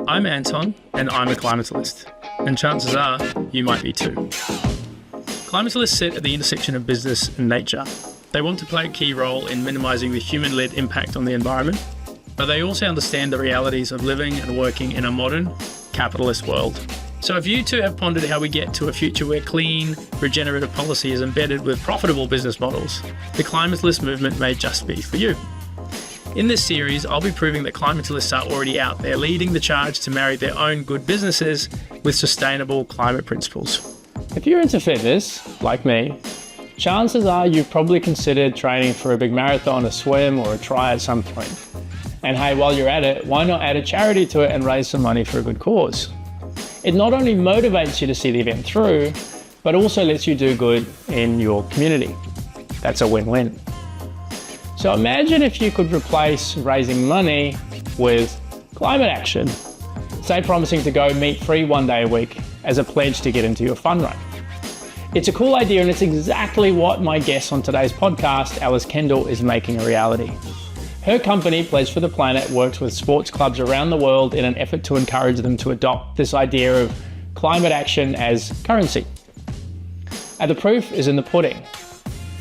I'm Anton, and I'm a climatalist. And chances are, you might be too. Climatalists sit at the intersection of business and nature. They want to play a key role in minimising the human-led impact on the environment, but they also understand the realities of living and working in a modern, capitalist world. So if you too have pondered how we get to a future where clean, regenerative policy is embedded with profitable business models, the climatalist movement may just be for you. In this series, I'll be proving that climatalists are already out there leading the charge to marry their own good businesses with sustainable climate principles. If you're into fitness, like me, chances are you've probably considered training for a big marathon, a swim, or a tri at some point. And hey, while you're at it, why not add a charity to it and raise some money for a good cause? It not only motivates you to see the event through, but also lets you do good in your community. That's a win-win. So imagine if you could replace raising money with climate action. Say promising to go meat free 1 day a week as a pledge to get into your fun run. It's a cool idea, and it's exactly what my guest on today's podcast, Alice Kendall, is making a reality. Her company, Pledge for the Planet, works with sports clubs around the world in an effort to encourage them to adopt this idea of climate action as currency. And the proof is in the pudding,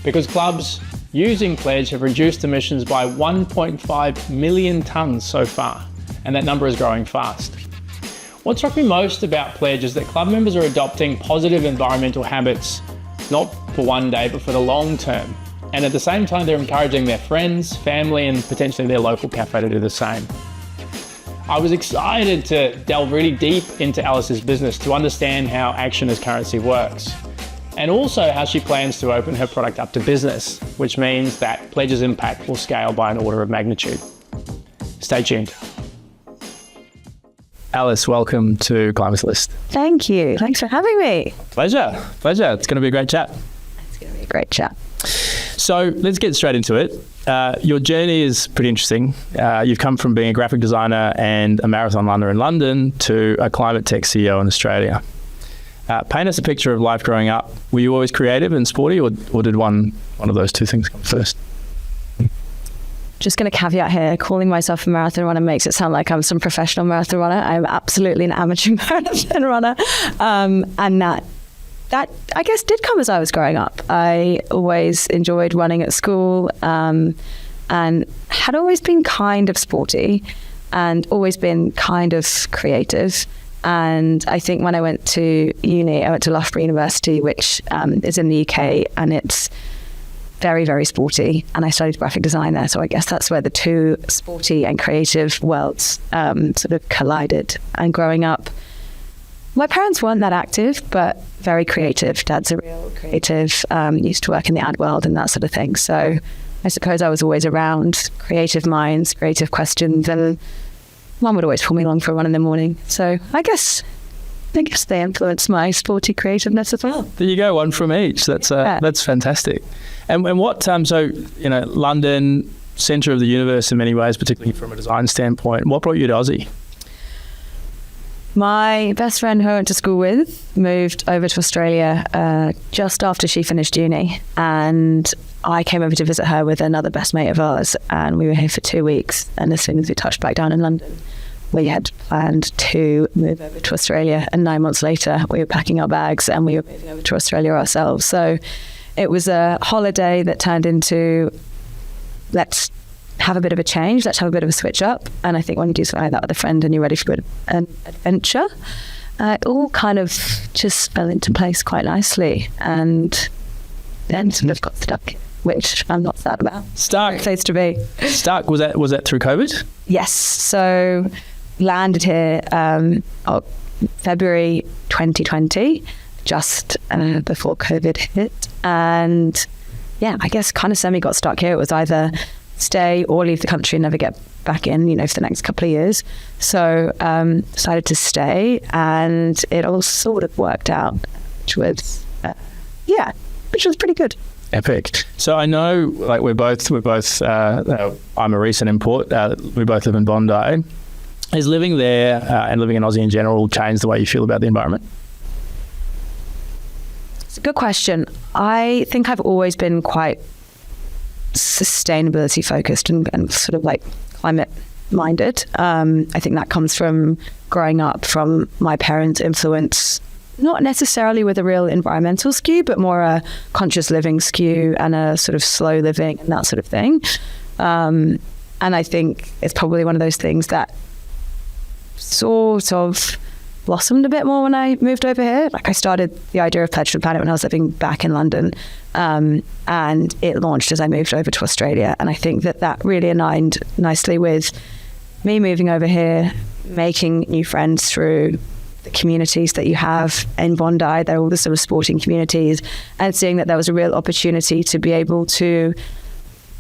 because clubs using Pledge have reduced emissions by 1.5 million tonnes so far, and that number is growing fast. What struck me most about Pledge is that club members are adopting positive environmental habits, not for 1 day, but for the long term. And at the same time, they're encouraging their friends, family, and potentially their local cafe to do the same. I was excited to delve really deep into Alice's business to understand how action as currency works, and also how she plans to open her product up to business, which means that Pledge's impact will scale by an order of magnitude. Stay tuned. Alice, welcome to Climatalist. Thank you. Thanks for having me. Pleasure. It's going to be a great chat. It's going to be a great chat. So let's get straight into it. Your journey is pretty interesting. You've come from being a graphic designer and a marathon runner in London to a climate tech CEO in Australia. Paint us a picture of life growing up. Were you always creative and sporty, or did one of those two things come first? Just going to caveat here, calling myself a marathon runner makes it sound like I'm some professional marathon runner. I'm absolutely an amateur marathon runner. And that I guess did come as I was growing up. I always enjoyed running at school and had always been kind of sporty and always been kind of creative. And I think when I went to uni, I went to Loughborough University, which is in the UK, and it's very, very sporty. And I studied graphic design there. So I guess that's where the two sporty and creative worlds sort of collided. And growing up, my parents weren't that active, but very creative. Dad's a real creative, used to work in the ad world and that sort of thing. So I suppose I was always around creative minds, creative questions, and Mum would always pull me along for a run in the morning. So I guess they influenced my sporty creativeness as well. There you go, one from each. That's fantastic. And what London, centre of the universe in many ways, particularly from a design standpoint. What brought you to Aussie? My best friend who I went to school with moved over to Australia just after she finished uni, and I came over to visit her with another best mate of ours, and we were here for 2 weeks. And as soon as we touched back down in London, we had planned to move over to Australia, and 9 months later we were packing our bags and we were moving over to Australia ourselves. So it was a holiday that turned into, let's have a bit of a change, let's have a bit of a switch up. And I think when you do something like that with a friend and you're ready for an adventure, it all kind of just fell into place quite nicely, and then sort of got stuck, which I'm not sad about. Stuck. Great place to be. Stuck. Was that through COVID? Yes. So landed here February 2020, just before COVID hit. And yeah, I guess kind of semi got stuck here. It was either stay or leave the country and never get back in, for the next couple of years. So decided to stay, and it all sort of worked out, which was pretty good. Epic. So I know, we're both. I'm a recent import. We both live in Bondi. Has living there and living in Aussie in general changed the way you feel about the environment? It's a good question. I think I've always been quite sustainability focused and sort of like climate minded. I think that comes from growing up from my parents' influence, not necessarily with a real environmental skew, but more a conscious living skew and a sort of slow living and that sort of thing. And I think it's probably one of those things that sort of blossomed a bit more when I moved over here. Like, I started the idea of Pledge for the Planet when I was living back in London, and it launched as I moved over to Australia. And I think that really aligned nicely with me moving over here, making new friends through the communities that you have in Bondi. They're all the sort of sporting communities, and seeing that there was a real opportunity to be able to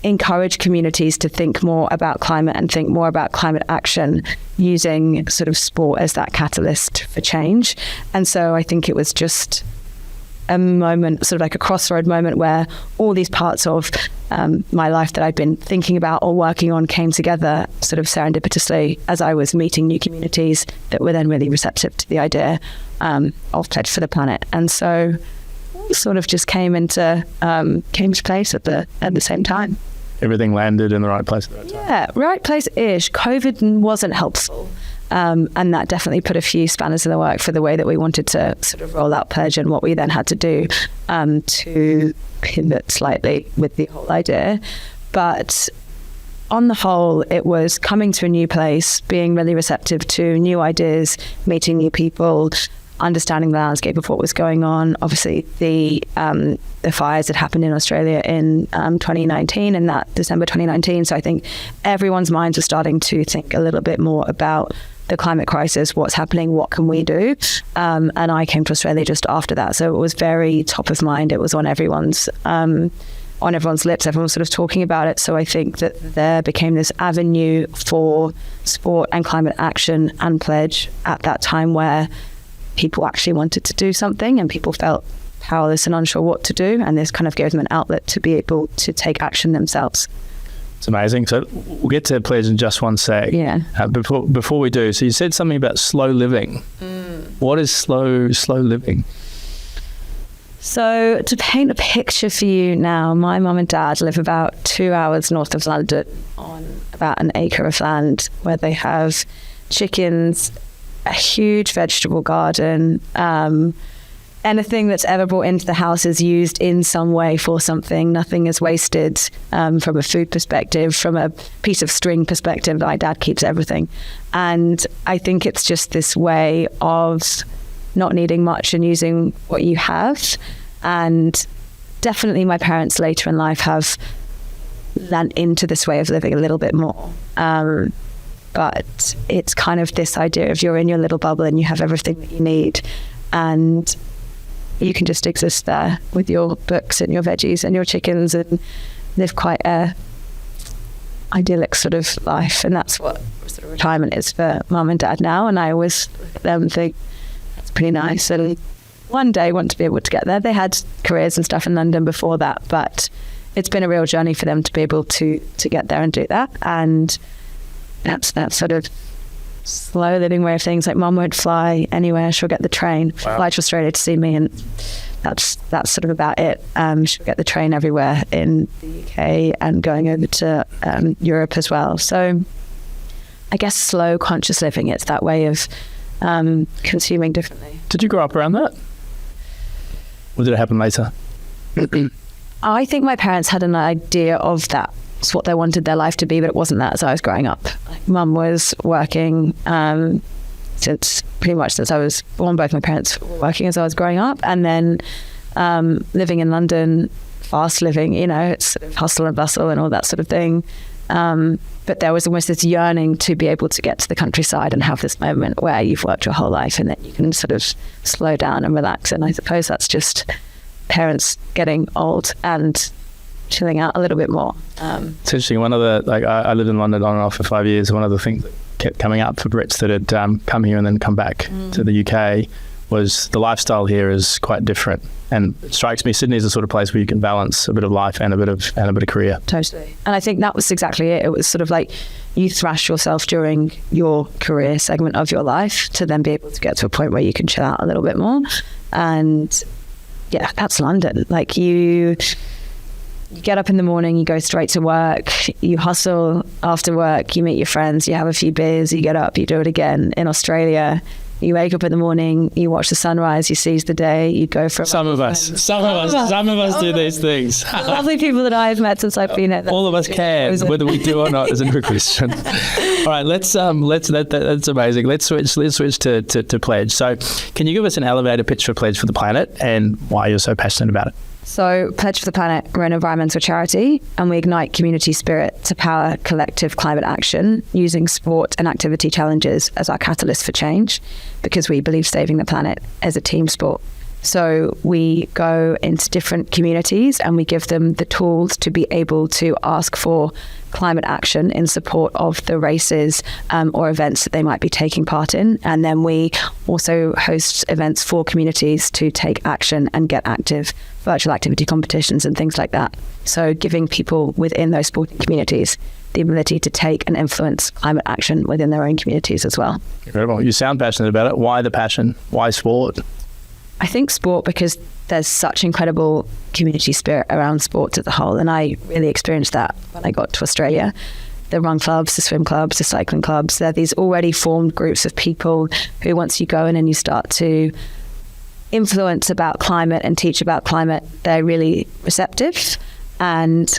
encourage communities to think more about climate and think more about climate action using sort of sport as that catalyst for change. And so I think it was just a moment, sort of like a crossroad moment, where all these parts of my life that I'd been thinking about or working on came together sort of serendipitously as I was meeting new communities that were then really receptive to the idea of Pledge for the Planet. And so it sort of just came into place at the same time. Everything landed in the right place at the right time. Yeah, right place-ish. COVID wasn't helpful. And that definitely put a few spanners in the work for the way that we wanted to sort of roll out Pledge, and what we then had to do to pivot slightly with the whole idea. But on the whole, it was coming to a new place, being really receptive to new ideas, meeting new people, understanding the landscape of what was going on. Obviously, the fires that happened in Australia in 2019, in that December 2019. So I think everyone's minds were starting to think a little bit more about the climate crisis, what's happening, what can we do? And I came to Australia just after that. So it was very top of mind. It was on everyone's lips. Everyone was sort of talking about it. So I think that there became this avenue for sport and climate action and Pledge at that time, where people actually wanted to do something and people felt powerless and unsure what to do, and this kind of gave them an outlet to be able to take action themselves. It's amazing. So we'll get to Pledge in just one sec. Yeah. Before we do, so you said something about slow living. What is slow living? So to paint a picture for you now, my mum and dad live about 2 hours north of London on about an acre of land where they have chickens, a huge vegetable garden. Anything that's ever brought into the house is used in some way for something. Nothing is wasted from a food perspective, from a piece of string perspective. My dad keeps everything. And I think it's just this way of not needing much and using what you have. And definitely my parents later in life have learned into this way of living a little bit more. But it's kind of this idea of you're in your little bubble and you have everything that you need, and you can just exist there with your books and your veggies and your chickens and live quite a idyllic sort of life. And that's what sort of retirement is for mum and dad now. And I always look at them and think, that's pretty nice. And one day want to be able to get there. They had careers and stuff in London before that, but it's been a real journey for them to be able to get there and do that. And that's that sort of slow living way of things. Like, mum won't fly anywhere, she'll get the train. Wow. Fly to Australia to see me, and that's sort of about it. She'll get the train everywhere in the UK and going over to Europe as well. So I guess slow, conscious living, it's that way of consuming differently. Did you grow up around that? Or did it happen later? I think my parents had an idea of that. It's what they wanted their life to be, but it wasn't that as I was growing up. Like, mum was working since I was born. Both my parents were working as I was growing up, and then living in London, fast living, it's sort of hustle and bustle and all that sort of thing. But there was almost this yearning to be able to get to the countryside and have this moment where you've worked your whole life and then you can sort of slow down and relax. And I suppose that's just parents getting old and chilling out a little bit more. It's interesting. One of the, I lived in London on and off for 5 years. One of the things that kept coming up for Brits that had come here and then come back to the UK was the lifestyle here is quite different. And it strikes me Sydney is the sort of place where you can balance a bit of life and a bit of career. Totally. And I think that was exactly it. It was sort of like you thrash yourself during your career segment of your life to then be able to get to a point where you can chill out a little bit more. And yeah, that's London. Like, you you get up in the morning, you go straight to work, you hustle after work, you meet your friends, you have a few beers, you get up, you do it again. In Australia, you wake up in the morning, you watch the sunrise, you seize the day, you go for some of us do these things. The lovely people that I've met since I've been at all of us can, whether we do or not is another question. All right, that's amazing. Let's switch to Pledge. So can you give us an elevator pitch for Pledge for the Planet and why you're so passionate about it? So Pledge for the Planet, we're an environmental charity and we ignite community spirit to power collective climate action using sport and activity challenges as our catalyst for change because we believe saving the planet is a team sport. So we go into different communities and we give them the tools to be able to ask for climate action in support of the races or events that they might be taking part in. And then we also host events for communities to take action and get active, virtual activity competitions and things like that. So giving people within those sporting communities the ability to take and influence climate action within their own communities as well. Incredible. You sound passionate about it. Why the passion? Why sport? I think sport because there's such incredible community spirit around sports as a whole, and I really experienced that when I got to Australia. The run clubs, the swim clubs, the cycling clubs, they're these already formed groups of people who once you go in and you start to influence about climate and teach about climate, they're really receptive. And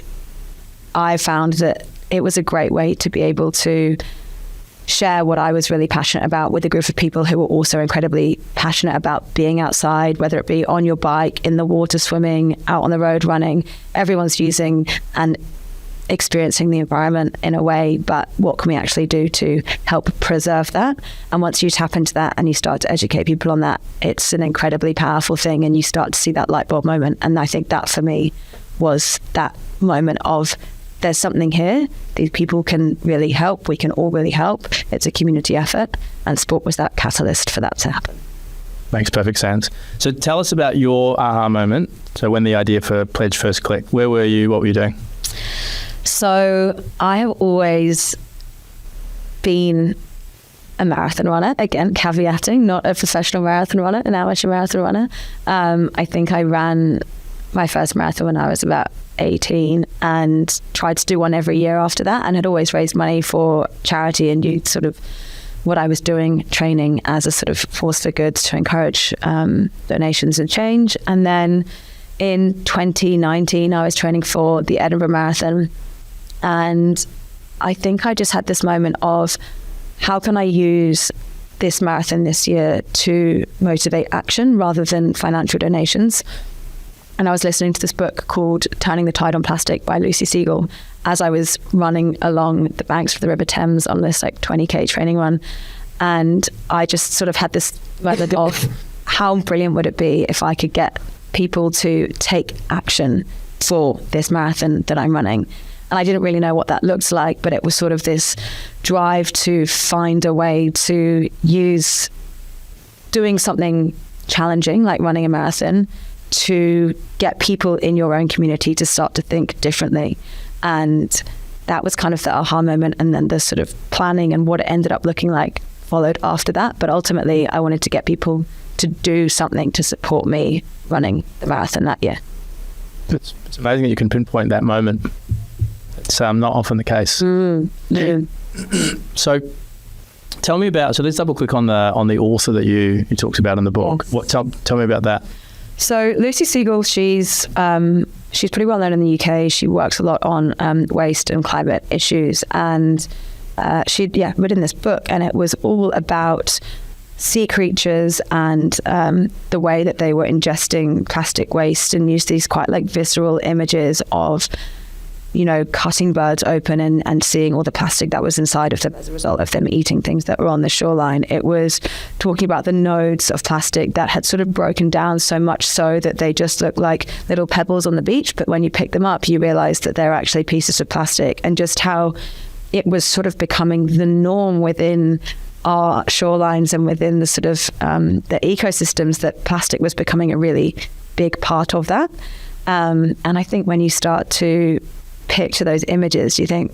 I found that it was a great way to be able to share what I was really passionate about with a group of people who were also incredibly passionate about being outside, whether it be on your bike, in the water swimming, out on the road running. Everyone's using and experiencing the environment in a way, but what can we actually do to help preserve that? And once you tap into that and you start to educate people on that, it's an incredibly powerful thing and you start to see that light bulb moment. And I think that for me was that moment of there's something here, these people can really help, we can all really help, it's a community effort, and sport was that catalyst for that to happen. Makes perfect sense. So tell us about your aha moment. So when the idea for Pledge first clicked, where were you, what were you doing? So I have always been a marathon runner, again, caveating, not a professional marathon runner, an amateur marathon runner. I think I ran my first marathon when I was about 18 and tried to do one every year after that, and had always raised money for charity and youth, sort of what I was doing, training as a sort of force for good to encourage donations and change. And then in 2019, I was training for the Edinburgh Marathon, and I think I just had this moment of how can I use this marathon this year to motivate action rather than financial donations. And I was listening to this book called Turning the Tide on Plastic by Lucy Siegel as I was running along the banks of the River Thames on this like 20k training run. And I just sort of had this moment of how brilliant would it be if I could get people to take action for this marathon that I'm running. And I didn't really know what that looks like, but it was sort of this drive to find a way to use doing something challenging like running a marathon to get people in your own community to start to think differently. And that was kind of the aha moment, and then the sort of planning and what it ended up looking like followed after that. But ultimately I wanted to get people to do something to support me running the marathon that year. It's amazing that you can pinpoint that moment. It's not often the case. Yeah. So tell me about, so let's double click on the author that you talked about in the book. Yes. Tell me about that. So Lucy Siegel, she's pretty well known in the UK. She works a lot on waste and climate issues, and she'd written this book, and it was all about sea creatures and the way that they were ingesting plastic waste, and used these quite like visceral images of, you know, cutting birds open and seeing all the plastic that was inside of them as a result of them eating things that were on the shoreline. It was talking about the nodes of plastic that had sort of broken down so much so that they just look like little pebbles on the beach, but when you pick them up, you realize that they're actually pieces of plastic, and just how it was sort of becoming the norm within our shorelines and within the sort of the ecosystems, that plastic was becoming a really big part of that. And I think when you start to picture those images, you think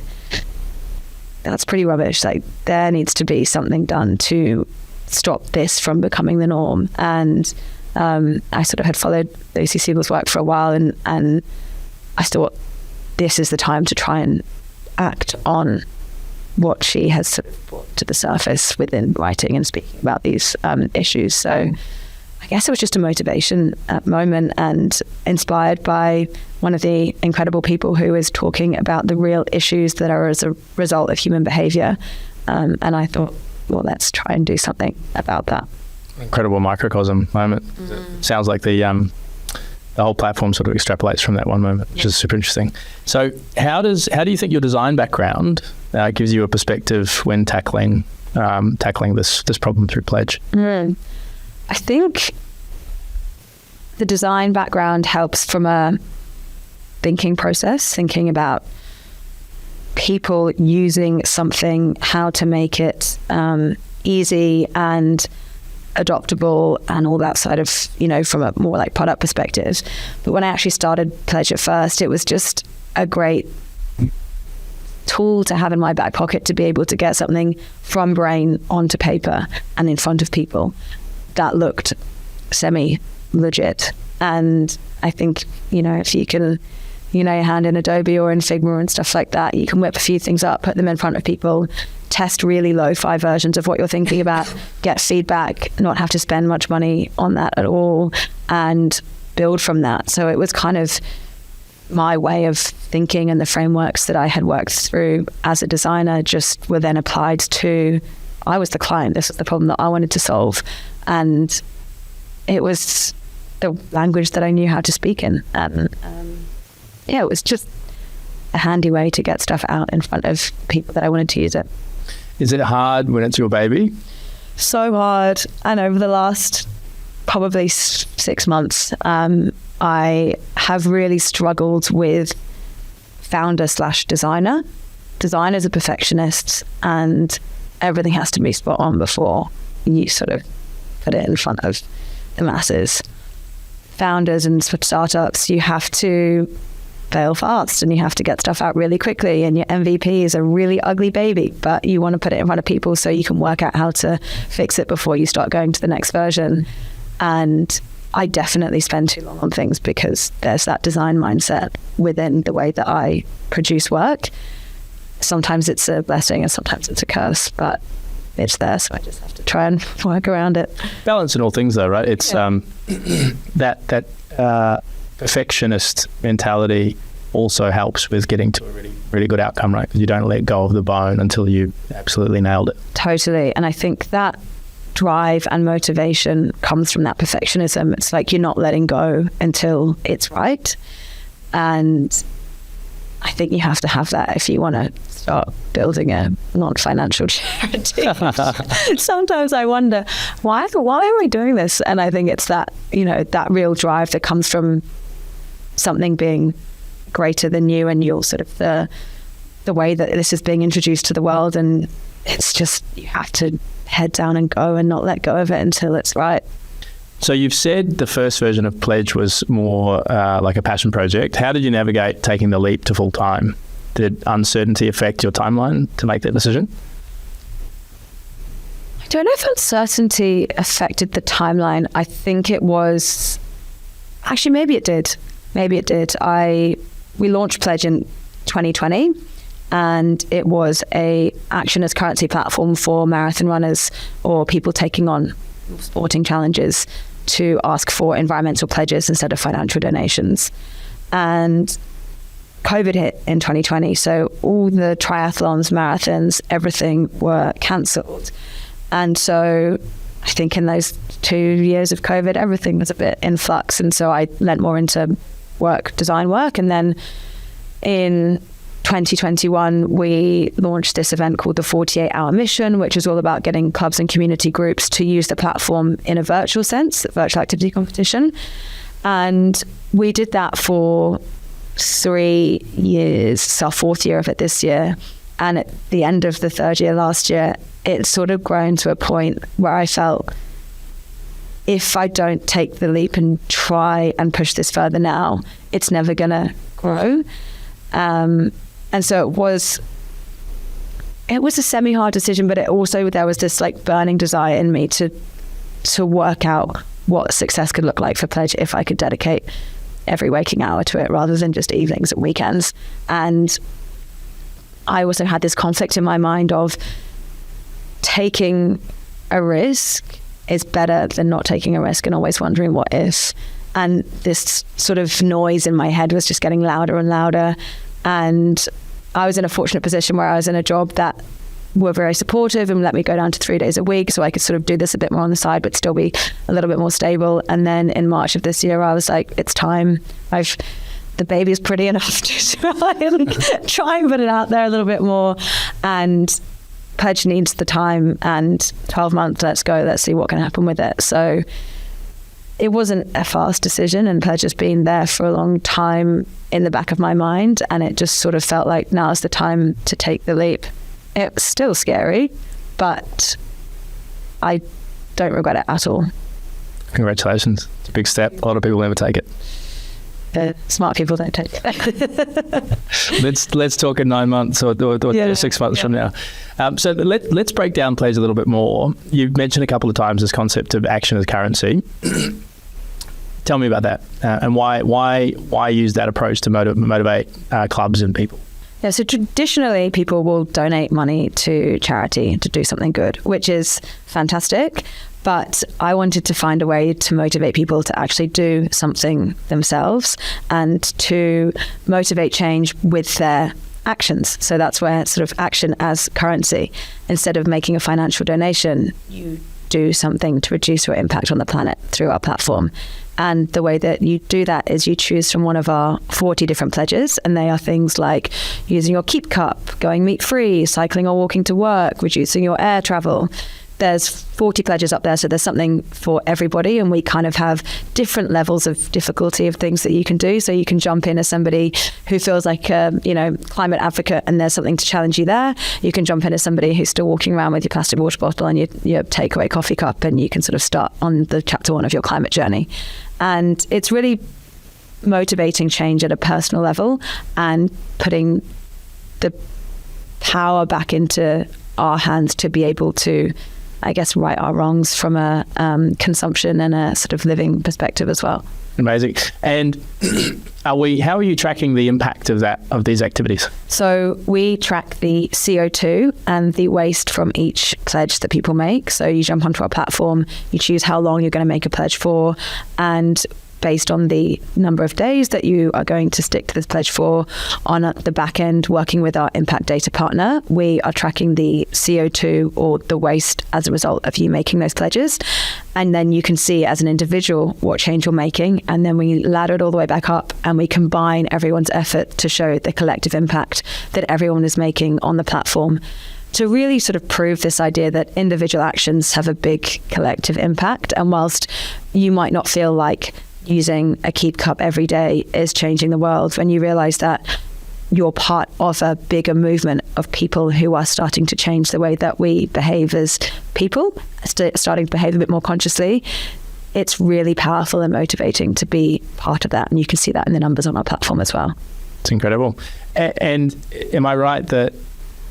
that's pretty rubbish. Like, there needs to be something done to stop this from becoming the norm. And I sort of had followed Lucy Siegel's work for a while, and I thought this is the time to try and act on what she has sort of brought to the surface within writing and speaking about these issues. So I guess it was just a motivation moment, and inspired by one of the incredible people who is talking about the real issues that are as a result of human behavior. And I thought, well, let's try and do something about that. Incredible microcosm moment. Sounds like the whole platform sort of extrapolates from that one moment, which is super interesting. So how do you think your design background gives you a perspective when tackling this problem through Pledge? I think the design background helps from a thinking process, thinking about people using something, how to make it easy and adoptable and all that side of, from a more like product perspective. But when I actually started Pledge at first, it was just a great tool to have in my back pocket to be able to get something from brain onto paper and in front of people that looked semi-legit. And I think, if you can, your hand in Adobe or in Figma and stuff like that, you can whip a few things up, put them in front of people, test really lo-fi versions of what you're thinking about, get feedback, not have to spend much money on that at all, and build from that. So it was kind of my way of thinking, and the frameworks that I had worked through as a designer just were then applied to, I was the client, this was the problem that I wanted to solve. And it was the language that I knew how to speak in. And it was just a handy way to get stuff out in front of people that I wanted to use it. Is it hard when it's your baby? So hard. And over the last probably 6 months, I have really struggled with founder/designer. Designer's a perfectionist, and everything has to be spot on before you sort of put it in front of the masses. Founders and startups, you have to fail fast and you have to get stuff out really quickly, and your MVP is a really ugly baby, but you want to put it in front of people so you can work out how to fix it before you start going to the next version. And I definitely spend too long on things because there's that design mindset within the way that I produce work. Sometimes it's a blessing and sometimes it's a curse, but it's there, so I just have to try and work around it. Balance in all things though, right? It's that perfectionist mentality also helps with getting to a really, really good outcome, right? Because you don't let go of the bone until you absolutely nailed it. Totally. And I think that drive and motivation comes from that perfectionism. It's like you're not letting go until it's right. And I think you have to have that if you want to start building a non-financial charity. Sometimes I wonder, why are we doing this? And I think it's that, that real drive that comes from something being greater than you and your sort of the way that this is being introduced to the world. And it's just, you have to head down and go and not let go of it until it's right. So you've said the first version of Pledge was more like a passion project. How did you navigate taking the leap to full time? Did uncertainty affect your timeline to make that decision? I don't know if uncertainty affected the timeline. I think it was, actually maybe it did. We launched Pledge in 2020, and it was a action as currency platform for marathon runners or people taking on sporting challenges to ask for environmental pledges instead of financial donations. And COVID hit in 2020, so all the triathlons, marathons, everything were cancelled. And so I think in those 2 years of COVID, everything was a bit in flux. And so I lent more into design work. And then in 2021, we launched this event called the 48-Hour Mission, which is all about getting clubs and community groups to use the platform in a virtual sense, a virtual activity competition. And we did that for 3 years, it's our 4th year of it this year. And at the end of the 3rd year last year, it's sort of grown to a point where I felt, if I don't take the leap and try and push this further now, it's never going to grow. And so it was a semi-hard decision, but there was this like burning desire in me to work out what success could look like for Pledge if I could dedicate every waking hour to it rather than just evenings and weekends. And I also had this conflict in my mind of taking a risk is better than not taking a risk and always wondering what if. And this sort of noise in my head was just getting louder and louder. And I was in a fortunate position where I was in a job that were very supportive and let me go down to 3 days a week, so I could sort of do this a bit more on the side but still be a little bit more stable. And then in March of this year I was like, it's time. The baby is pretty enough to try and put it out there a little bit more, and Pledge needs the time, and 12 months, let's go, let's see what can happen with it. So it wasn't a fast decision, and Pledge has been there for a long time in the back of my mind, and it just sort of felt like now's the time to take the leap. It was still scary, but I don't regret it at all. Congratulations. It's a big step. A lot of people never take it. Smart people don't take it. Let's talk in 9 months or 6 months from now. So let's break down Pledge a little bit more. You've mentioned a couple of times this concept of action as currency. Tell me about that and why use that approach to motivate clubs and people. Yeah, so traditionally people will donate money to charity to do something good, which is fantastic. But I wanted to find a way to motivate people to actually do something themselves and to motivate change with their actions. So that's where sort of action as currency. Instead of making a financial donation, you do something to reduce your impact on the planet through our platform. And the way that you do that is you choose from one of our 40 different pledges, and they are things like using your Keep Cup, going meat-free, cycling or walking to work, reducing your air travel. There's 40 pledges up there, so there's something for everybody, and we kind of have different levels of difficulty of things that you can do. So you can jump in as somebody who feels like a climate advocate, and there's something to challenge you there. You can jump in as somebody who's still walking around with your plastic water bottle and your takeaway coffee cup, and you can sort of start on the chapter 1 of your climate journey. And it's really motivating change at a personal level and putting the power back into our hands to be able to, I guess, right our wrongs from a consumption and a sort of living perspective as well. Amazing. And how are you tracking the impact of these activities? So we track the CO2 and the waste from each pledge that people make. So you jump onto our platform, you choose how long you're going to make a pledge for, and based on the number of days that you are going to stick to this pledge for, on the back end, working with our impact data partner, we are tracking the CO2 or the waste as a result of you making those pledges. And then you can see as an individual what change you're making. And then we ladder it all the way back up and we combine everyone's effort to show the collective impact that everyone is making on the platform, to really sort of prove this idea that individual actions have a big collective impact. And whilst you might not feel like using a Keep Cup every day is changing the world, when you realize that you're part of a bigger movement of people who are starting to change the way that we behave as people, starting to behave a bit more consciously, it's really powerful and motivating to be part of that. And you can see that in the numbers on our platform as well. It's incredible. And am I right that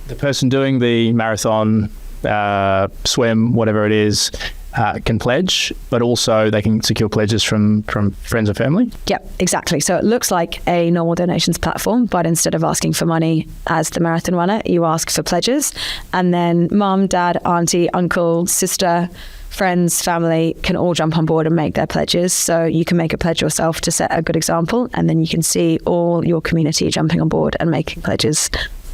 the person doing the marathon, swim, whatever it is, can pledge, but also they can secure pledges from friends or family? Yep, exactly. So it looks like a normal donations platform, but instead of asking for money as the marathon runner, you ask for pledges. And then mum, dad, auntie, uncle, sister, friends, family can all jump on board and make their pledges. So you can make a pledge yourself to set a good example, and then you can see all your community jumping on board and making pledges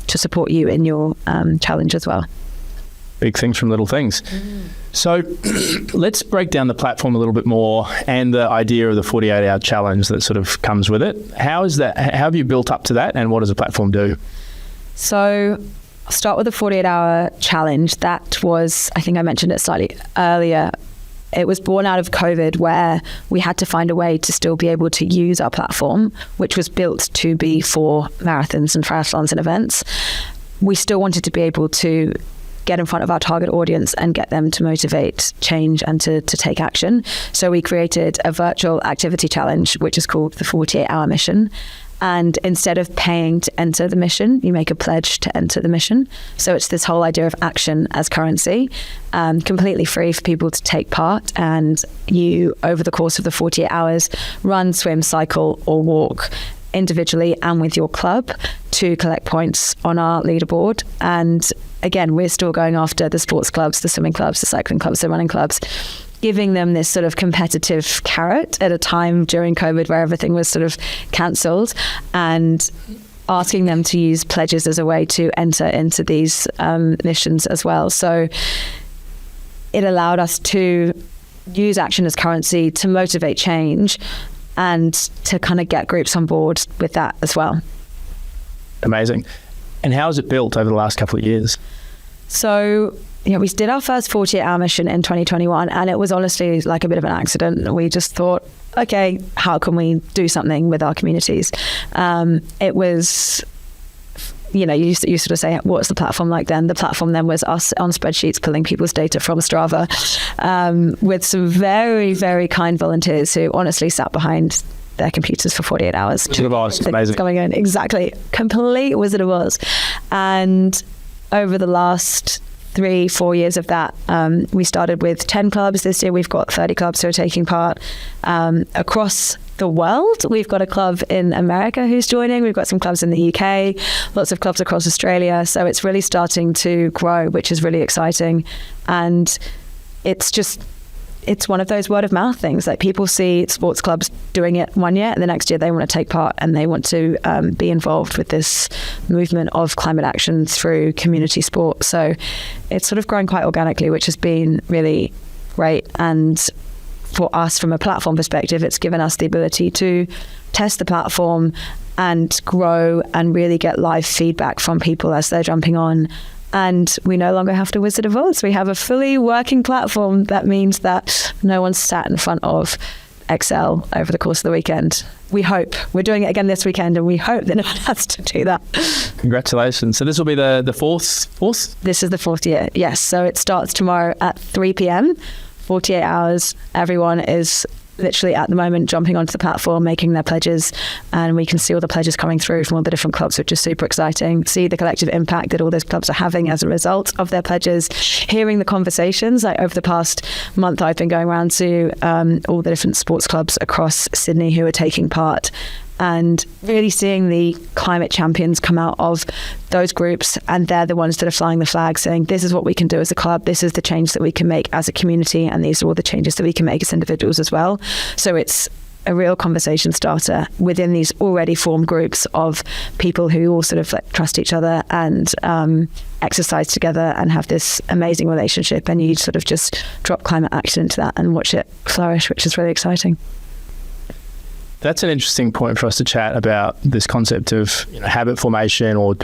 to support you in your challenge as well. Big things from little things. So let's break down the platform a little bit more and the idea of the 48-hour challenge that sort of comes with it. How have you built up to that, and what does the platform do? So I'll start with the 48-hour challenge. That was, I think I mentioned it slightly earlier, it was born out of COVID, where we had to find a way to still be able to use our platform, which was built to be for marathons and triathlons and events. We still wanted to be able to get in front of our target audience and get them to motivate change and to take action. So we created a virtual activity challenge, which is called the 48-hour mission. And instead of paying to enter the mission, you make a pledge to enter the mission. So it's this whole idea of action as currency, completely free for people to take part. And you, over the course of the 48 hours, run, swim, cycle, or walk individually and with your club to collect points on our leaderboard. And again, we're still going after the sports clubs, the swimming clubs, the cycling clubs, the running clubs, giving them this sort of competitive carrot at a time during COVID where everything was sort of cancelled, and asking them to use pledges as a way to enter into these missions as well. So it allowed us to use action as currency to motivate change and to kind of get groups on board with that as well. Amazing. And how has it built over the last couple of years? So, we did our first 48-hour mission in 2021, and it was honestly like a bit of an accident. We just thought, okay, how can we do something with our communities? It was, you sort of say, what's the platform like then? The platform then was us on spreadsheets pulling people's data from Strava, with some very, very kind volunteers who honestly sat behind their computers for 48 hours. Wizard of Oz, amazing. Going in, exactly. Complete Wizard of Oz. And over the last 3-4 years of that, we started with 10 clubs. This year we've got 30 clubs who are taking part across the world. We've got a club in America who's joining. We've got some clubs in the UK, lots of clubs across Australia. So it's really starting to grow, which is really exciting. And it's one of those word of mouth things. Like, people see sports clubs doing it one year, and the next year they want to take part and they want to be involved with this movement of climate action through community sport. So it's sort of growing quite organically, which has been really great. And for us, from a platform perspective, it's given us the ability to test the platform and grow and really get live feedback from people as they're jumping on. And we no longer have to Wizard of Oz. We have a fully working platform. That means that no one's sat in front of Excel over the course of the weekend. We hope. We're doing it again this weekend, and we hope that no one has to do that. Congratulations. So this will be the fourth? This is the 4th year, yes. So it starts tomorrow at 3 p.m, 48 hours. Everyone is literally at the moment jumping onto the platform, making their pledges, and we can see all the pledges coming through from all the different clubs, which is super exciting. See the collective impact that all those clubs are having as a result of their pledges, hearing the conversations. Like, over the past month, I've been going around to all the different sports clubs across Sydney who are taking part, and really seeing the climate champions come out of those groups, and they're the ones that are flying the flag, saying, this is what we can do as a club, this is the change that we can make as a community, and these are all the changes that we can make as individuals as well. So it's a real conversation starter within these already formed groups of people who all sort of trust each other and exercise together and have this amazing relationship, and you sort of just drop climate action into that and watch it flourish, which is really exciting. That's an interesting point for us to chat about, this concept of habit formation or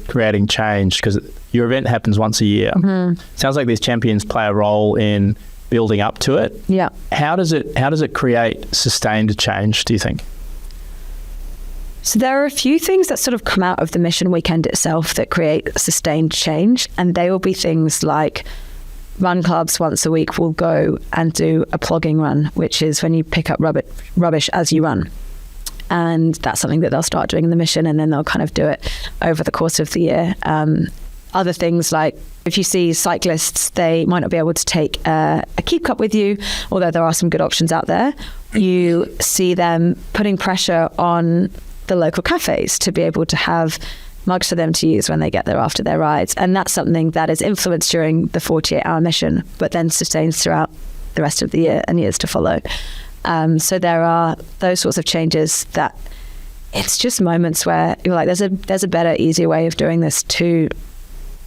creating change, because your event happens once a year. Mm-hmm. Sounds like these champions play a role in building up to it. Yeah. How does it create sustained change, do you think? So there are a few things that sort of come out of the mission weekend itself that create sustained change, and they will be things like run clubs once a week will go and do a plogging run, which is when you pick up rubbish as you run. And that's something that they'll start doing in the mission, and then they'll kind of do it over the course of the year. Other things like, if you see cyclists, they might not be able to take a keep cup with you, although there are some good options out there. You see them putting pressure on the local cafes to be able to have mugs for them to use when they get there after their rides. And that's something that is influenced during the 48-hour mission, but then sustains throughout the rest of the year and years to follow. So there are those sorts of changes that it's just moments where you're like, there's a better, easier way of doing this to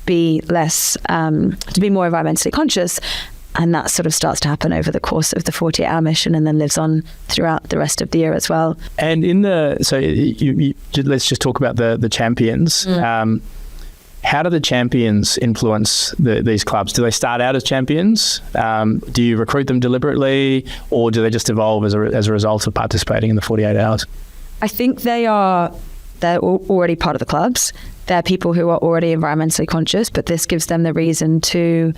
be less, to be more environmentally conscious. And that sort of starts to happen over the course of the 48-hour mission, and then lives on throughout the rest of the year as well. And let's just talk about the champions. How do the champions influence these clubs? Do they start out as champions? Do you recruit them deliberately, or do they just evolve as a result of participating in the 48 hours? I think they're already part of the clubs. They're people who are already environmentally conscious, but this gives them the reason to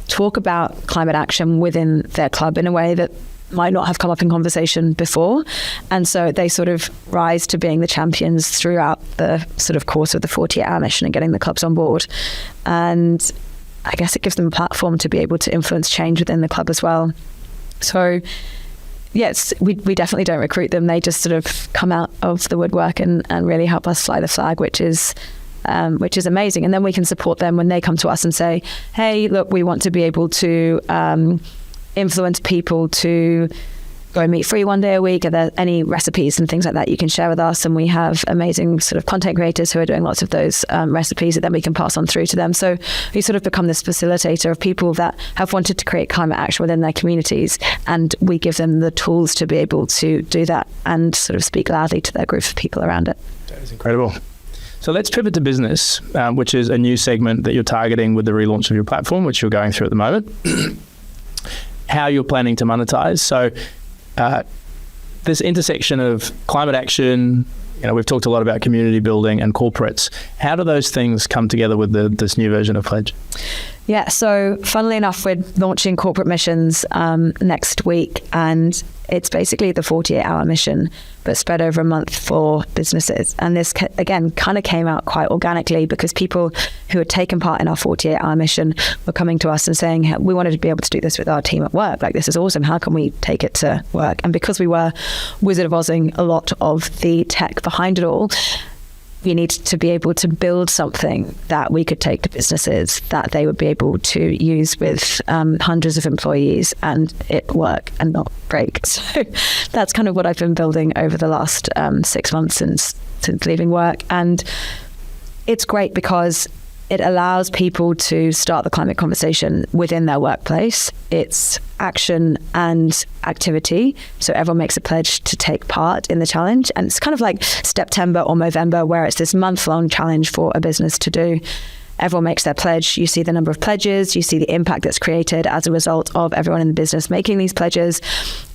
talk about climate action within their club in a way that might not have come up in conversation before. And so they sort of rise to being the champions throughout the sort of course of the 48-hour mission and getting the clubs on board. And I guess it gives them a platform to be able to influence change within the club as well. So yes, we definitely don't recruit them. They just sort of come out of the woodwork and really help us fly the flag, which is amazing. And then we can support them when they come to us and say, hey, look, we want to be able to influence people to go and meet free one day a week. Are there any recipes and things like that you can share with us? And we have amazing sort of content creators who are doing lots of those recipes that then we can pass on through to them. So we sort of become this facilitator of people that have wanted to create climate action within their communities, and we give them the tools to be able to do that and sort of speak loudly to their group of people around it. That is incredible. So let's pivot to business, which is a new segment that you're targeting with the relaunch of your platform, which you're going through at the moment. How you're planning to monetize. So this intersection of climate action, we've talked a lot about community building and corporates. How do those things come together with this new version of Pledge? Yeah, so funnily enough, we're launching corporate missions next week, and it's basically the 48-hour mission, but spread over a month for businesses. And this, again, kind of came out quite organically because people who had taken part in our 48-hour mission were coming to us and saying, we wanted to be able to do this with our team at work. Like, this is awesome. How can we take it to work? And because we were Wizard of Ozing a lot of the tech behind it all, we needed to be able to build something that we could take to businesses that they would be able to use with hundreds of employees and it work and not break. So that's kind of what I've been building over the last 6 months since leaving work. And it's great because it allows people to start the climate conversation within their workplace. It's action and activity. So everyone makes a pledge to take part in the challenge. And it's kind of like September or Movember, where it's this month-long challenge for a business to do. Everyone makes their pledge. You see the number of pledges. You see the impact that's created as a result of everyone in the business making these pledges.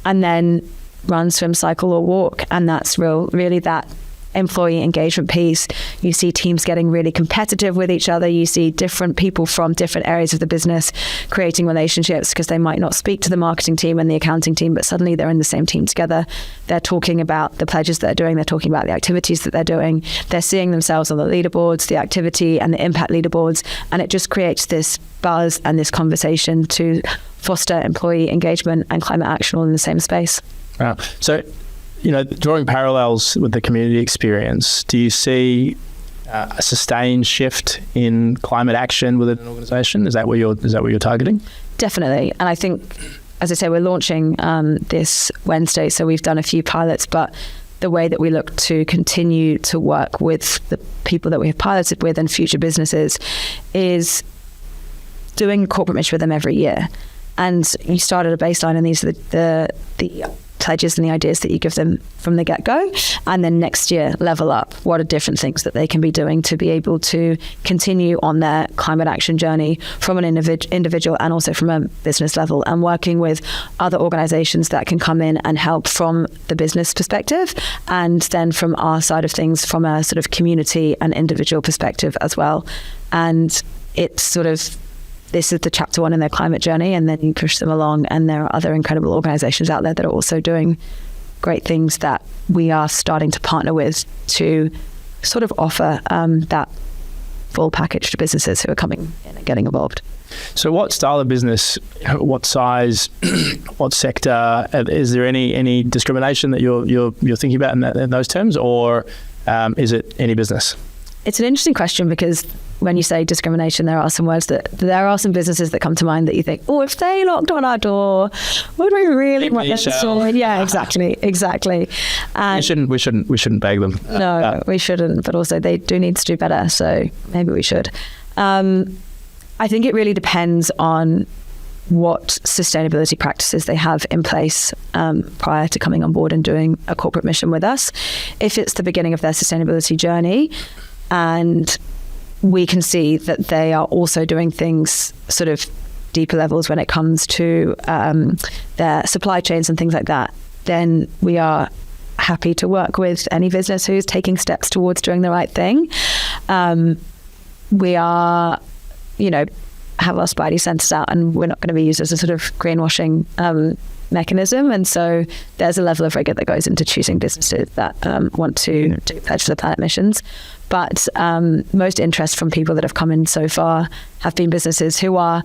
And then run, swim, cycle, or walk. And that's really that employee engagement piece. You see teams getting really competitive with each other. You see different people from different areas of the business creating relationships because they might not speak to the marketing team and the accounting team, but suddenly they're in the same team together. They're talking about the pledges they're doing. They're talking about the activities that they're doing. They're seeing themselves on the leaderboards, the activity and the impact leaderboards. And it just creates this buzz and this conversation to foster employee engagement and climate action all in the same space. Wow. So, drawing parallels with the community experience, do you see a sustained shift in climate action within an organisation? Is that what you're targeting? Definitely. And I think, as I say, we're launching this Wednesday, so we've done a few pilots, but the way that we look to continue to work with the people that we have piloted with and future businesses is doing a corporate mission with them every year. And you start at a baseline, and these are the pledges and the ideas that you give them from the get-go, and then next year level up. What are different things that they can be doing to be able to continue on their climate action journey from an individual and also from a business level, and working with other organizations that can come in and help from the business perspective, and then from our side of things from a sort of community and individual perspective as well. And it's sort of, this is the chapter 1 in their climate journey, and then you push them along, and there are other incredible organizations out there that are also doing great things that we are starting to partner with to sort of offer that full package to businesses who are coming in and getting involved. So what style of business, what size, what sector, is there any discrimination that you're thinking about in those terms, or is it any business? It's an interesting question, because when you say discrimination, there are some businesses that come to mind that you think, oh, if they knocked on our door, would we really want them to store? Yeah, exactly. And we shouldn't beg them. No, we shouldn't. But also, they do need to do better. So maybe we should. I think it really depends on what sustainability practices they have in place prior to coming on board and doing a corporate mission with us. If it's the beginning of their sustainability journey, and we can see that they are also doing things sort of deeper levels when it comes to their supply chains and things like that, then we are happy to work with any business who's taking steps towards doing the right thing. We are, have our spidey senses out, and we're not going to be used as a sort of greenwashing mechanism. And so there's a level of rigor that goes into choosing businesses that want to do Pledge for the Planet missions. But most interest from people that have come in so far have been businesses who are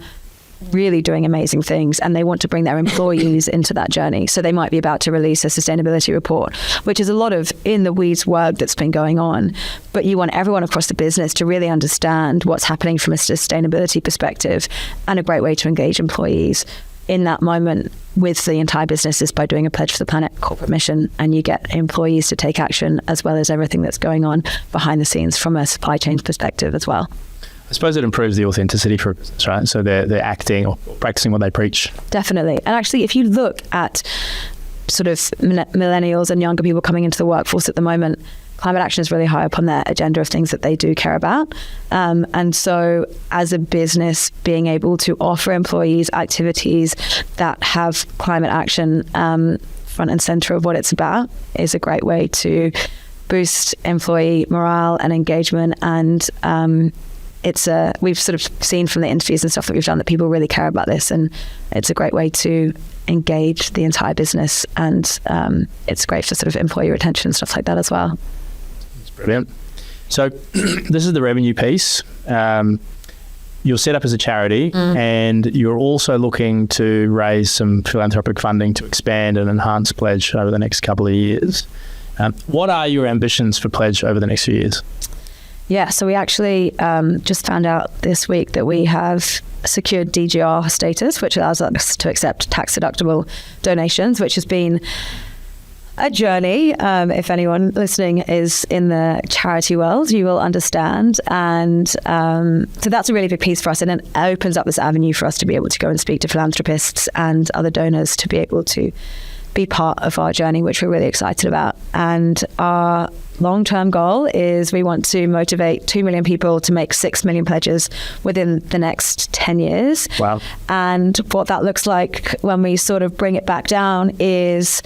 really doing amazing things, and they want to bring their employees into that journey. So they might be about to release a sustainability report, which is a lot of in the weeds work that's been going on, but you want everyone across the business to really understand what's happening from a sustainability perspective, and a great way to engage employees in that moment with the entire business is by doing a Pledge for the Planet corporate mission, and you get employees to take action, as well as everything that's going on behind the scenes from a supply chain perspective as well. I suppose it improves the authenticity for a business, right? So they're acting or practicing what they preach. Definitely. And actually, if you look at sort of millennials and younger people coming into the workforce at the moment, climate action is really high up on their agenda of things that they do care about. And so as a business, being able to offer employees activities that have climate action front and center of what it's about is a great way to boost employee morale and engagement. And we've sort of seen from the interviews and stuff that we've done that people really care about this, and it's a great way to engage the entire business, and it's great for sort of employee retention and stuff like that as well. That's brilliant. So this is the revenue piece. You're set up as a charity, and you're also looking to raise some philanthropic funding to expand and enhance Pledge over the next couple of years. What are your ambitions for Pledge over the next few years? Yeah, so we actually just found out this week that we have secured DGR status, which allows us to accept tax-deductible donations, which has been a journey. If anyone listening is in the charity world, you will understand. And so that's a really big piece for us, and it opens up this avenue for us to be able to go and speak to philanthropists and other donors to be able to be part of our journey, which we're really excited about. And our long-term goal is we want to motivate 2 million people to make 6 million pledges within the next 10 years. Wow. And what that looks like when we sort of bring it back down is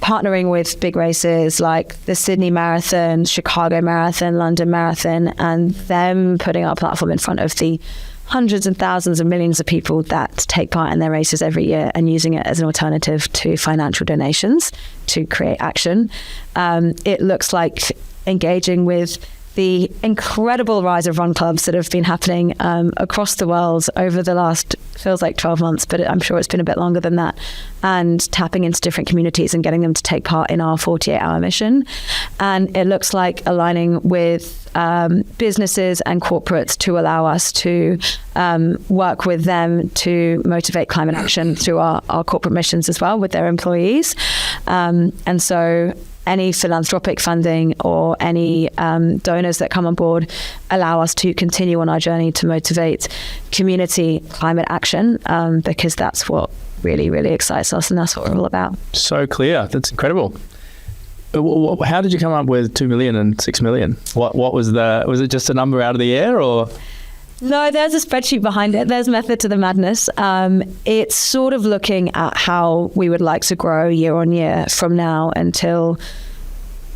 partnering with big races like the Sydney Marathon, Chicago Marathon, London Marathon, and them putting our platform in front of the hundreds and thousands and millions of people that take part in their races every year, and using it as an alternative to financial donations to create action. It looks like engaging with the incredible rise of run clubs that have been happening across the world over the last, feels like 12 months, but I'm sure it's been a bit longer than that, and tapping into different communities and getting them to take part in our 48-hour mission. And it looks like aligning with businesses and corporates to allow us to work with them to motivate climate action through our corporate missions as well with their employees. And so any philanthropic funding or any donors that come on board allow us to continue on our journey to motivate community climate action, because that's what really, really excites us, and that's what we're all about. So clear. That's incredible. How did you come up with 2 million and 6 million? What was it just a number out of the air, or? No, there's a spreadsheet behind it. There's method to the madness. It's sort of looking at how we would like to grow year on year from now until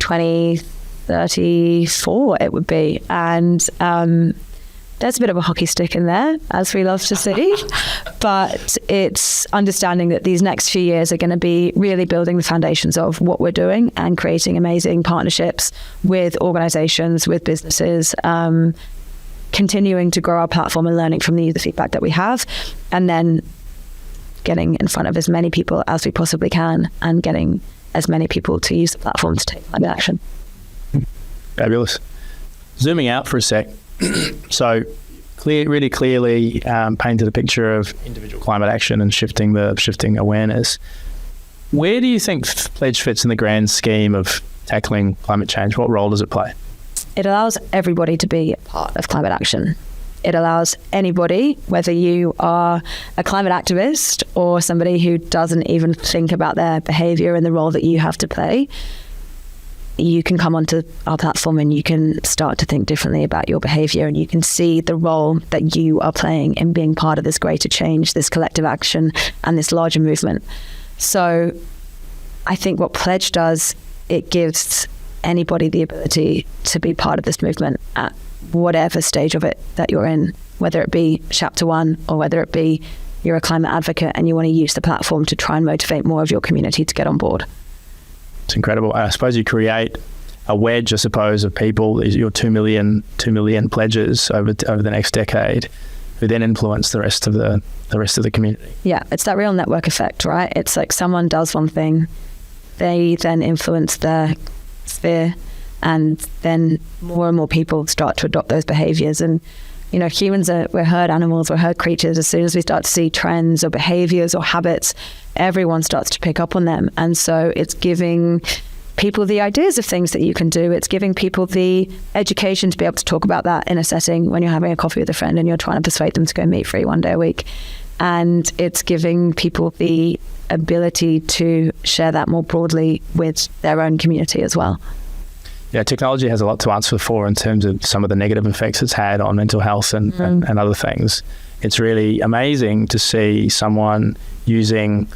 2034 it would be. And there's a bit of a hockey stick in there, as we love to see. But it's understanding that these next few years are going to be really building the foundations of what we're doing and creating amazing partnerships with organizations, with businesses, continuing to grow our platform and learning from the user feedback that we have, and then getting in front of as many people as we possibly can and getting as many people to use the platform to take climate action. Fabulous. Zooming out for a sec. So really clearly painted a picture of individual climate action and shifting awareness. Where do you think Pledge fits in the grand scheme of tackling climate change? What role does it play? It allows everybody to be part of climate action. It allows anybody, whether you are a climate activist or somebody who doesn't even think about their behavior and the role that you have to play, you can come onto our platform and you can start to think differently about your behavior, and you can see the role that you are playing in being part of this greater change, this collective action, and this larger movement. So I think what Pledge does, it gives anybody the ability to be part of this movement at whatever stage of it that you're in. whether it be Chapter 1 or whether it be you're a climate advocate and you want to use the platform to try and motivate more of your community to get on board. It's incredible. I suppose you create a wedge, I suppose, of people, your 2 million pledges over the next decade, who then influence the rest of the community. Yeah, it's that real network effect, right? It's like someone does one thing, they then influence their sphere, and then more and more people start to adopt those behaviors. And you know, we're herd animals, we're herd creatures. As soon as we start to see trends or behaviors or habits, everyone starts to pick up on them. And so it's giving people the ideas of things that you can do. It's giving people the education to be able to talk about that in a setting when you're having a coffee with a friend and you're trying to persuade them to go meat free one day a week. And it's giving people the ability to share that more broadly with their own community as well. Yeah, technology has a lot to answer for in terms of some of the negative effects it's had on mental health and other things. It's really amazing to see someone using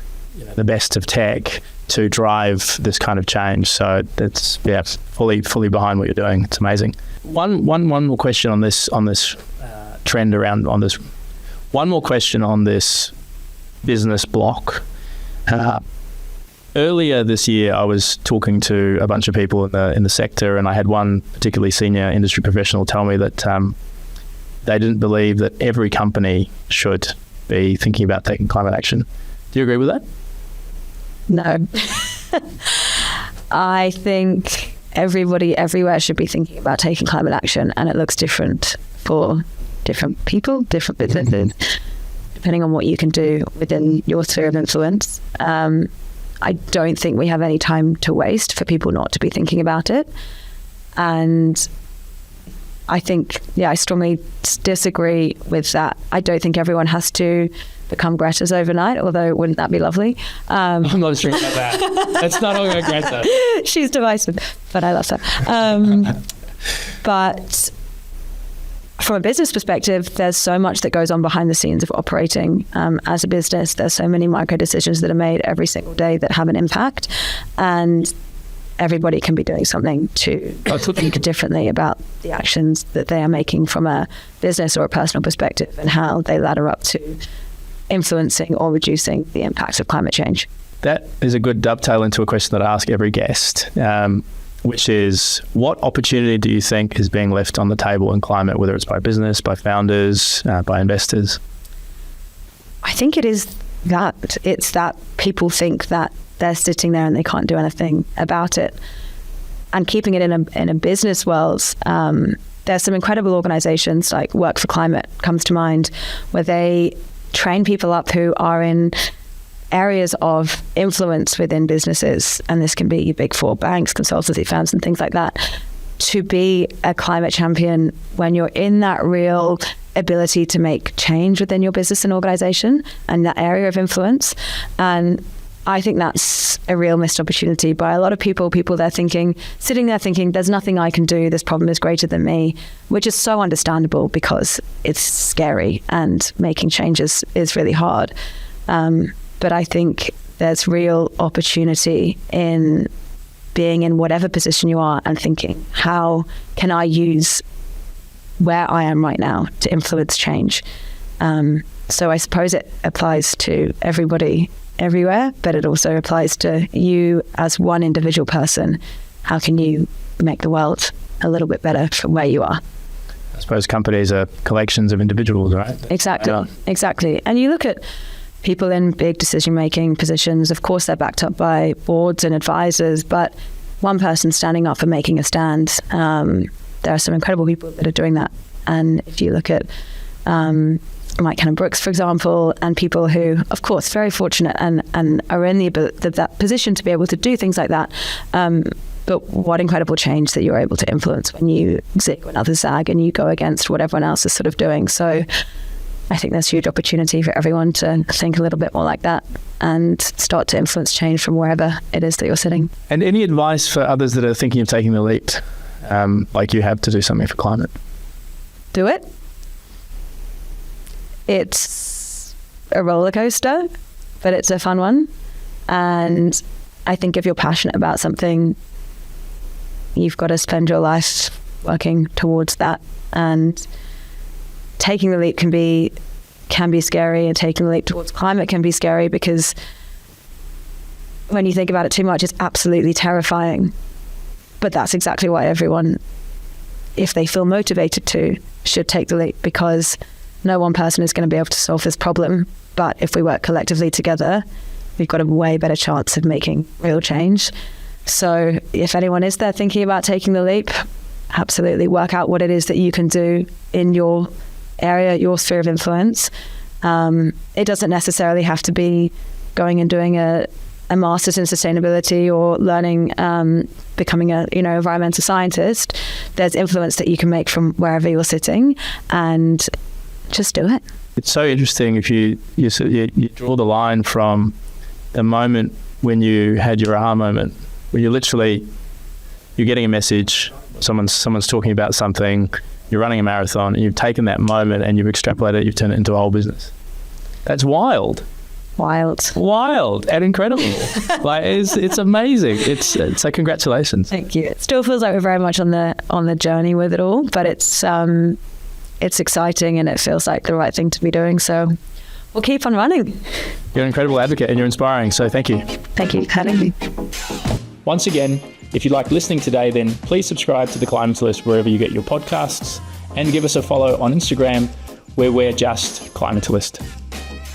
the best of tech to drive this kind of change. So it's fully behind what you're doing. It's amazing. One more question on this trend around on this. One more question on this business block. Earlier this year, I was talking to a bunch of people in the sector, and I had one particularly senior industry professional tell me that they didn't believe that every company should be thinking about taking climate action. Do you agree with that? No. I think everybody everywhere should be thinking about taking climate action, and it looks different for different people, different businesses, depending on what you can do within your sphere of influence. I don't think we have any time to waste for people not to be thinking about it. And I think, I strongly disagree with that. I don't think everyone has to become Greta's overnight, although wouldn't that be lovely? I'm not sure about that. Let's not talk about Greta. She's divisive, but I love her. But from a business perspective, there's so much that goes on behind the scenes of operating as a business. There's so many micro decisions that are made every single day that have an impact, and everybody can be doing something to think differently about the actions that they are making from a business or a personal perspective and how they ladder up to influencing or reducing the impacts of climate change. That is a good dovetail into a question that I ask every guest, which is, what opportunity do you think is being left on the table in climate, whether it's by business, by founders, by investors? I think it's that people think that they're sitting there and they can't do anything about it. And keeping it in a business world, there's some incredible organizations like Work for Climate comes to mind, where they train people up who are in areas of influence within businesses, and this can be big four banks, consultancy firms and things like that, to be a climate champion when you're in that real ability to make change within your business and organization and that area of influence. And I think that's a real missed opportunity by a lot of people. They're sitting there thinking, there's nothing I can do, this problem is greater than me, which is so understandable because it's scary and making changes is really hard. But I think there's real opportunity in being in whatever position you are and thinking, how can I use where I am right now to influence change? So I suppose it applies to everybody everywhere, but it also applies to you as one individual person. How can you make the world a little bit better from where you are? I suppose companies are collections of individuals, right? Exactly. And you look at people in big decision-making positions, of course they're backed up by boards and advisors, but one person standing up and making a stand, there are some incredible people that are doing that. And if you look at Mike Cannon-Brookes, for example, and people who, of course, very fortunate and are in that position to be able to do things like that, but what incredible change that you're able to influence when you zig when others zag and you go against what everyone else is sort of doing. So I think there's huge opportunity for everyone to think a little bit more like that and start to influence change from wherever it is that you're sitting. And any advice for others that are thinking of taking the leap, like you have, to do something for climate? Do it. It's a roller coaster, but it's a fun one. And I think if you're passionate about something, you've got to spend your life working towards that. And taking the leap can be scary, and taking the leap towards climate can be scary, because when you think about it too much, it's absolutely terrifying. But that's exactly why everyone, if they feel motivated to, should take the leap, because no one person is going to be able to solve this problem. But if we work collectively together, we've got a way better chance of making real change. So if anyone is there thinking about taking the leap, absolutely work out what it is that you can do in your area, your sphere of influence. It doesn't necessarily have to be going and doing a master's in sustainability or learning, becoming a environmental scientist. There's influence that you can make from wherever you're sitting, and just do it. It's so interesting if you draw the line from the moment when you had your aha moment, when you're getting a message, someone's talking about something, you're running a marathon, and you've taken that moment and you've extrapolated it, you've turned it into a whole business. That's wild and incredible. Like it's amazing. So congratulations. Thank you. It still feels like we're very much on the journey with it all, but it's exciting and it feels like the right thing to be doing. So we'll keep on running. You're an incredible advocate and you're inspiring. So thank you. Thank you for having me. Once again, if you like listening today, then please subscribe to The Climatalist wherever you get your podcasts, and give us a follow on Instagram, where we're just Climatalist.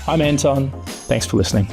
I'm Anton. Thanks for listening.